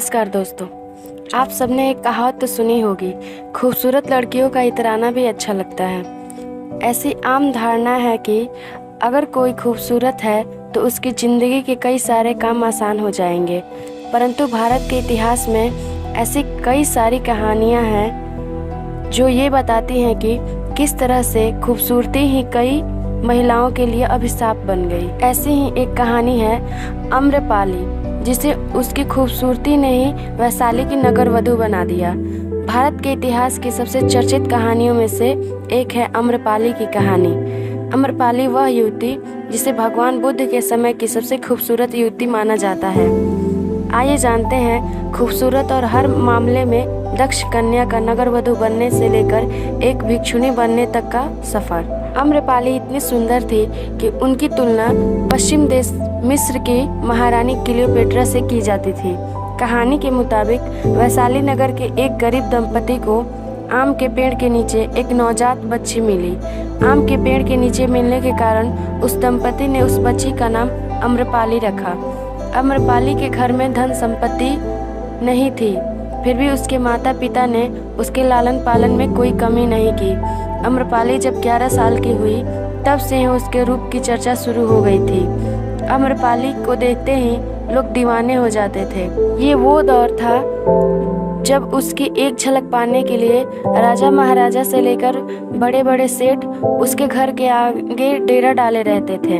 नमस्कार दोस्तों। आप सबने एक कहावत तो सुनी होगी, खूबसूरत लड़कियों का इतराना भी अच्छा लगता है। ऐसी आम धारणा है कि अगर कोई खूबसूरत है तो उसकी ज़िंदगी के कई सारे काम आसान हो जाएंगे। परंतु भारत के इतिहास में ऐसी कई सारी कहानियाँ हैं जो ये बताती हैं कि किस तरह से खूबसूरती ही कई महिलाओं के लिए अभिशाप बन गई। ऐसी ही एक कहानी है आम्रपाली, जिसे उसकी खूबसूरती ने ही वैशाली की नगर वधू बना दिया। भारत के इतिहास की सबसे चर्चित कहानियों में से एक है आम्रपाली की कहानी। आम्रपाली वह युवती जिसे भगवान बुद्ध के समय की सबसे खूबसूरत युवती माना जाता है। आइए जानते हैं खूबसूरत और हर मामले में दक्ष कन्या का नगर वधू बनने से लेकर एक भिक्षुणी बनने तक का सफर। आम्रपाली इतनी सुंदर थी कि उनकी तुलना पश्चिम देश मिस्र की महारानी क्लियोपेट्रा से की जाती थी। कहानी के मुताबिक वैशाली नगर के एक गरीब दंपति को आम के पेड़ के नीचे एक नवजात बच्ची मिली। आम के पेड़ के नीचे मिलने के कारण उस दंपति ने उस बच्ची का नाम आम्रपाली रखा। आम्रपाली के घर में धन संपत्ति नहीं थी, फिर भी उसके माता पिता ने उसके लालन पालन में कोई कमी नहीं की। आम्रपाली जब 11 साल की हुई तब से ही उसके रूप की चर्चा शुरू हो गई थी। आम्रपाली को देखते ही लोग दीवाने हो जाते थे। ये वो दौर था जब उसकी एक झलक पाने के लिए राजा महाराजा से लेकर बड़े बड़े सेठ उसके घर के आगे डेरा डाले रहते थे।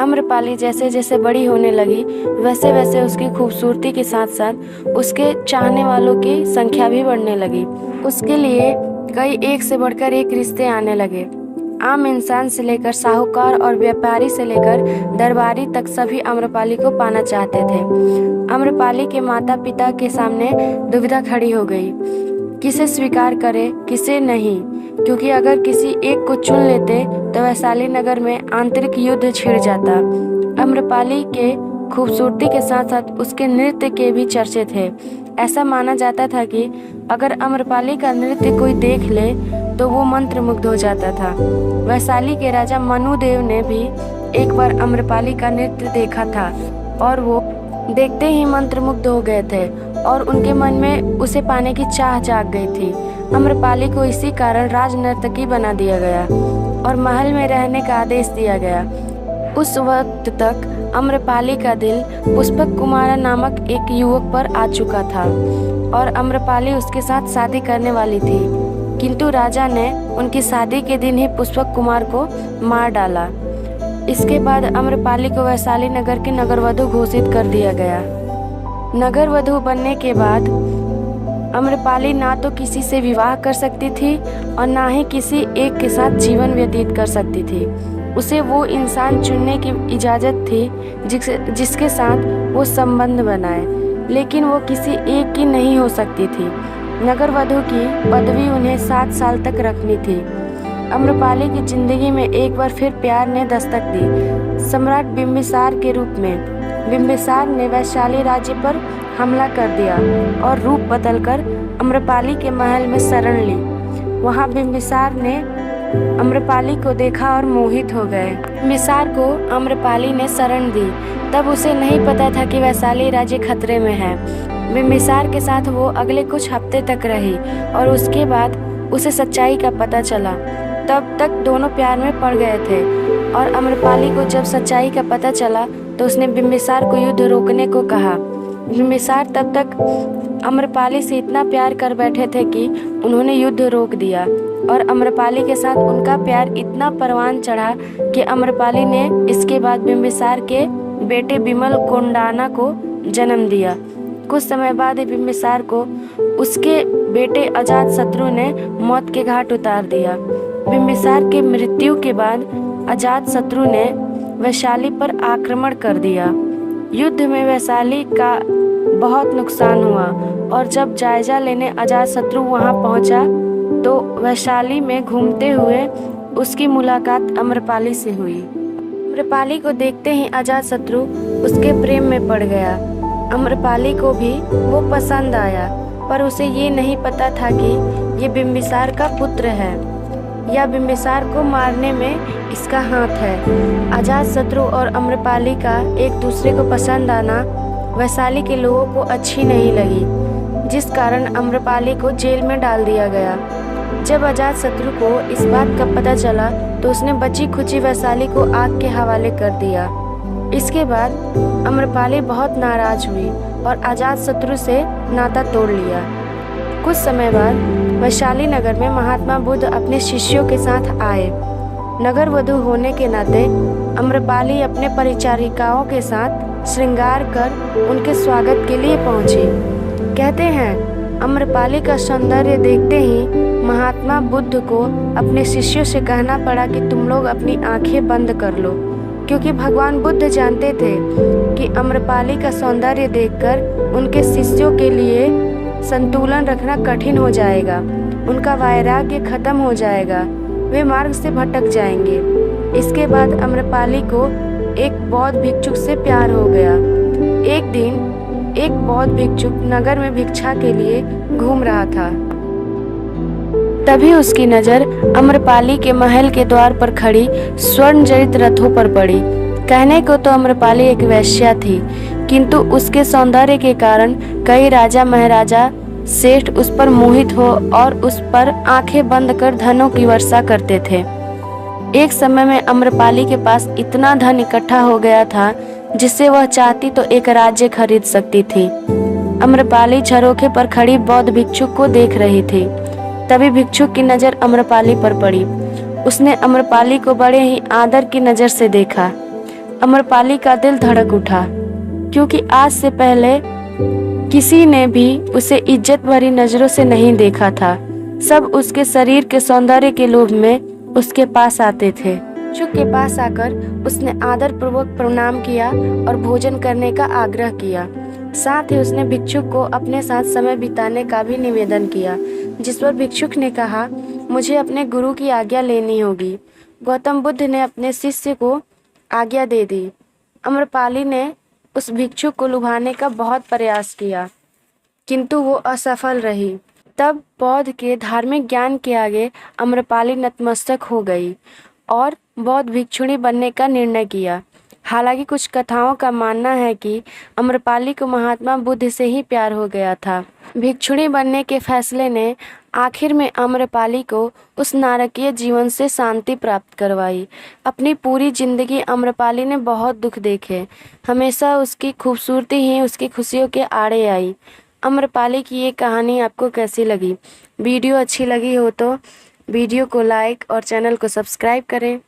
आम्रपाली जैसे जैसे बड़ी होने लगी वैसे वैसे उसकी खूबसूरती के साथ साथ उसके चाहने वालों की संख्या भी बढ़ने लगी। उसके लिए कई एक से बढ़कर एक रिश्ते आने लगे। आम इंसान से लेकर साहूकार और व्यापारी से लेकर दरबारी तक सभी आम्रपाली को पाना चाहते थे। आम्रपाली के माता पिता के सामने दुविधा खड़ी हो गई, किसे स्वीकार करे किसे नहीं, क्योंकि अगर किसी एक को चुन लेते तो वैशाली नगर में आंतरिक युद्ध छिड़ जाता। आम्रपाली के खूबसूरती के साथ साथ उसके नृत्य के भी चर्चे थे। ऐसा माना जाता था कि अगर आम्रपाली का नृत्य कोई देख ले तो वो मंत्रमुग्ध हो जाता था। वैशाली के राजा मनुदेव ने भी एक बार आम्रपाली का नृत्य देखा था और वो देखते ही मंत्रमुग्ध हो गए थे और उनके मन में उसे पाने की चाह जाग गई थी। आम्रपाली को इसी कारण राज नर्तकी बना दिया गया और महल में रहने का आदेश दिया गया। उस वक्त तक आम्रपाली का दिल पुष्पक कुमार नामक एक युवक पर आ चुका था और आम्रपाली उसके साथ शादी करने वाली थी, किंतु राजा ने उनकी शादी के दिन ही पुष्पक कुमार को मार डाला। इसके बाद आम्रपाली को वैशाली नगर की नगरवधू घोषित कर दिया गया। नगरवधू बनने के बाद आम्रपाली ना तो किसी से विवाह कर सकती थी और ना ही किसी एक के साथ जीवन व्यतीत कर सकती थी। उसे वो इंसान चुनने की इजाज़त थी जिसके साथ वो संबंध बनाए, लेकिन वो किसी एक की नहीं हो सकती थी। नगरवधू की पदवी उन्हें 7 साल तक रखनी थी। आम्रपाली की जिंदगी में एक बार फिर प्यार ने दस्तक दी, सम्राट बिम्बिसार के रूप में। बिम्बिसार ने वैशाली राज्य पर हमला कर दिया और रूप बदलकर आम्रपाली के महल में शरण ली। वहाँ बिम्बिसार ने आम्रपाली को देखा और मोहित हो गए। बिम्बिसार को आम्रपाली ने शरण दी, तब उसे नहीं पता था कि वैशाली राज्य खतरे में है। बिम्बिसार के साथ वो अगले कुछ हफ्ते तक रही और उसके बाद उसे सच्चाई का पता चला। तब तक दोनों प्यार में पड़ गए थे और आम्रपाली को जब सच्चाई का पता चला तो उसने बिम्बिसार को युद्ध रोकने को कहा। बिम्बिसार तब तक आम्रपाली से इतना प्यार कर बैठे थे कि उन्होंने युद्ध रोक दिया और आम्रपाली के साथ उनका प्यार इतना परवान चढ़ा कि आम्रपाली ने इसके बाद बिम्बिसार के बेटे बिमल कोंडाना को जन्म दिया। कुछ समय बाद बिम्बिसार को उसके बेटे अजातशत्रु ने मौत के घाट उतार दिया। बिम्बिसार के मृत्यु के बाद अजातशत्रु ने वैशाली पर आक्रमण कर दिया। युद्ध में वैशाली का बहुत नुकसान हुआ और जब जायजा लेने अजातशत्रु वहां पहुंचा तो वैशाली में घूमते हुए उसकी मुलाकात आम्रपाली से हुई। आम्रपाली को देखते ही अजातशत्रु उसके प्रेम में पड़ गया। आम्रपाली को भी वो पसंद आया, पर उसे ये नहीं पता था कि ये बिम्बिसार का पुत्र है या बिम्बिसार को मारने में इसका हाथ है। अजातशत्रु और आम्रपाली का एक दूसरे को पसंद आना वैशाली के लोगों को अच्छी नहीं लगी, जिस कारण आम्रपाली को जेल में डाल दिया गया। जब अजातशत्रु को इस बात का पता चला तो उसने बची खुची वैशाली को आग के हवाले कर दिया। इसके बाद आम्रपाली बहुत नाराज हुई और अजातशत्रु से नाता तोड़ लिया। कुछ समय बाद वैशाली नगर में महात्मा बुद्ध अपने शिष्यों के साथ आए। नगर वधू होने के नाते आम्रपाली अपने परिचारिकाओं के साथ श्रृंगार कर उनके स्वागत के लिए पहुंची। कहते हैं आम्रपाली का सौंदर्य देखते ही महात्मा बुद्ध को अपने शिष्यों से कहना पड़ा कि तुम लोग अपनी आंखें बंद कर लो, क्योंकि भगवान बुद्ध जानते थे कि आम्रपाली का सौंदर्य देखकर उनके शिष्यों के लिए संतुलन रखना कठिन हो जाएगा, उनका वैराग्य खत्म हो जाएगा, वे मार्ग से भटक जाएंगे। इसके बाद आम्रपाली को एक बौद्ध भिक्षुक से प्यार हो गया। एक दिन एक बौद्ध भिक्षुक नगर में भिक्षा के लिए घूम रहा था। तभी उसकी नज़र आम्रपाली के महल के द्वार पर खड़ी स्वर्ण जड़ित रथों पर पड़ी। कहने को तो आम्रपाली एक वेश्या थी, किंतु उसके सौंदर्य के कारण कई राजा महाराजा श्रेष्ठ उस पर मोहित हो और उस पर आंखें बंद कर धनों की वर्षा करते थे। एक समय में आम्रपाली के पास इतना धन इकट्ठा हो गया था जिससे वह चाहती तो एक राज्य खरीद सकती थी। आम्रपाली झरोखे पर खड़ी बौद्ध भिक्षुक को देख रही थी। तभी भिक्षुक की नज़र आम्रपाली पर पड़ी। उसने आम्रपाली को बड़े ही आदर की नज़र से देखा। आम्रपाली का दिल धड़क उठा, क्योंकि आज से पहले किसी ने भी उसे इज्जत भरी नज़रों से नहीं देखा था। सब उसके शरीर के सौंदर्य के लोभ में उसके पास आते थे। भिक्षुक के पास आकर उसने आदर पूर्वक प्रणाम किया और भोजन करने का आग्रह किया। साथ ही उसने भिक्षुक को अपने साथ समय बिताने का भी निवेदन किया, जिस पर भिक्षुक ने कहा, मुझे अपने गुरु की आज्ञा लेनी होगी। गौतम बुद्ध ने अपने शिष्य को आज्ञा दे दी। आम्रपाली ने उस भिक्षुक को लुभाने का बहुत प्रयास किया, किंतु वो असफल रही। तब बौद्ध के धार्मिक ज्ञान के आगे आम्रपाली नतमस्तक हो गई और बौद्ध भिक्षुणी बनने का निर्णय किया। हालांकि कुछ कथाओं का मानना है कि आम्रपाली को महात्मा बुद्ध से ही प्यार हो गया था। भिक्षुणी बनने के फैसले ने आखिर में आम्रपाली को उस नारकीय जीवन से शांति प्राप्त करवाई। अपनी पूरी जिंदगी आम्रपाली ने बहुत दुख देखे। हमेशा उसकी खूबसूरती ही उसकी खुशियों के आड़े आई। आम्रपाली की ये कहानी आपको कैसी लगी? वीडियो अच्छी लगी हो तो वीडियो को लाइक और चैनल को सब्सक्राइब करें।